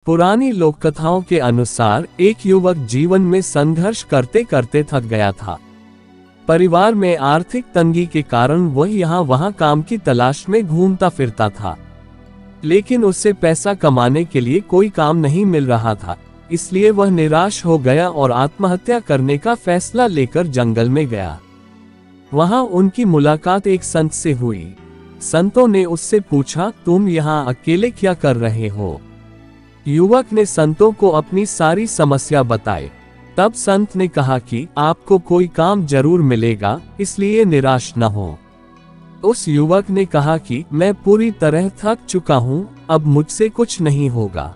पुरानी लोक कथाओं के अनुसार एक युवक जीवन में संघर्ष करते करते थक गया था। परिवार में आर्थिक तंगी के कारण वह यहाँ वहाँ काम की तलाश में घूमता फिरता था, लेकिन उससे पैसा कमाने के लिए कोई काम नहीं मिल रहा था। इसलिए वह निराश हो गया और आत्महत्या करने का फैसला लेकर जंगल में गया। वहां उनकी मुलाकात एक संत से हुई। संतों ने उससे पूछा, तुम यहाँ अकेले क्या कर रहे हो? युवक ने संतों को अपनी सारी समस्या बताई। तब संत ने कहा कि आपको कोई काम जरूर मिलेगा, इसलिए निराश न हो। उस युवक ने कहा कि मैं पूरी तरह थक चुका हूँ, अब मुझसे कुछ नहीं होगा।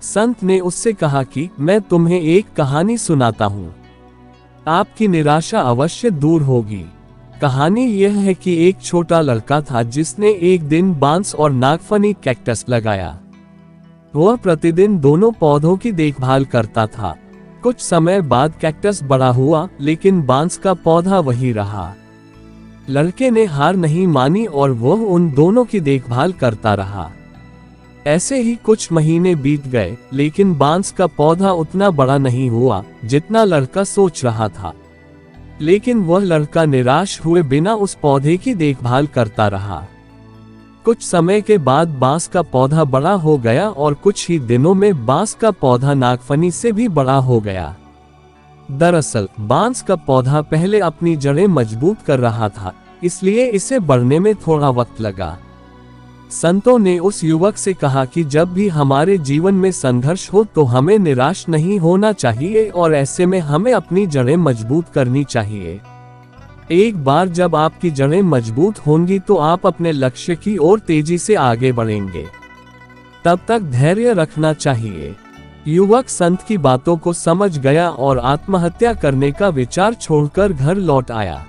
संत ने उससे कहा कि मैं तुम्हें एक कहानी सुनाता हूँ, आपकी निराशा अवश्य दूर होगी। कहानी यह है कि एक छोटा लड़का था जिसने एक दिन बांस और नागफनी कैक्टस लगाया। वह प्रतिदिन दोनों पौधों की देखभाल करता था। कुछ समय बाद कैक्टस बड़ा हुआ, लेकिन बांस का पौधा वही रहा। लड़के ने हार नहीं मानी और वह उन दोनों की देखभाल करता रहा। ऐसे ही कुछ महीने बीत गए, लेकिन बांस का पौधा उतना बड़ा नहीं हुआ जितना लड़का सोच रहा था। लेकिन वह लड़का निराश हुए बिना उस पौधे की देखभाल करता रहा। कुछ समय के बाद बांस का पौधा बड़ा हो गया और कुछ ही दिनों में बांस का पौधा नागफनी से भी बड़ा हो गया। दरअसल बांस का पौधा पहले अपनी जड़ें मजबूत कर रहा था, इसलिए इसे बढ़ने में थोड़ा वक्त लगा। संतों ने उस युवक से कहा कि जब भी हमारे जीवन में संघर्ष हो तो हमें निराश नहीं होना चाहिए और ऐसे में हमें अपनी जड़ें मजबूत करनी चाहिए। एक बार जब आपकी जड़ें मजबूत होंगी तो आप अपने लक्ष्य की ओर तेजी से आगे बढ़ेंगे। तब तक धैर्य रखना चाहिए। युवक संत की बातों को समझ गया और आत्महत्या करने का विचार छोड़कर घर लौट आया।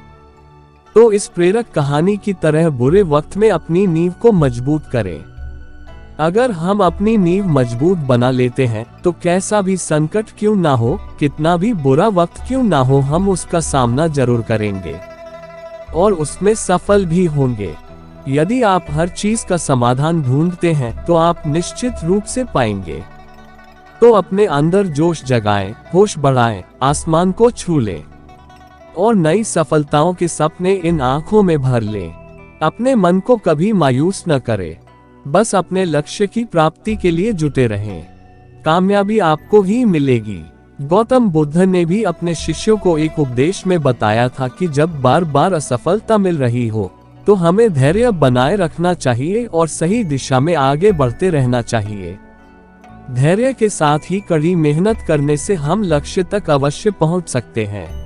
तो इस प्रेरक कहानी की तरह बुरे वक्त में अपनी नींव को मजबूत करें। अगर हम अपनी नींव मजबूत बना लेते हैं तो कैसा भी संकट क्यों ना हो, कितना भी बुरा वक्त क्यों ना हो, हम उसका सामना जरूर करेंगे और उसमें सफल भी होंगे। यदि आप हर चीज का समाधान ढूंढते हैं तो आप निश्चित रूप से पाएंगे। तो अपने अंदर जोश जगाएं, होश बढ़ाएं, आसमान को छू लें और नई सफलताओं के सपने इन आंखों में भर लें। अपने मन को कभी मायूस न करें, बस अपने लक्ष्य की प्राप्ति के लिए जुटे रहें। कामयाबी आपको ही मिलेगी। गौतम बुद्ध ने भी अपने शिष्यों को एक उपदेश में बताया था कि जब बार बार असफलता मिल रही हो तो हमें धैर्य बनाए रखना चाहिए और सही दिशा में आगे बढ़ते रहना चाहिए। धैर्य के साथ ही कड़ी मेहनत करने से हम लक्ष्य तक अवश्य पहुंच सकते हैं।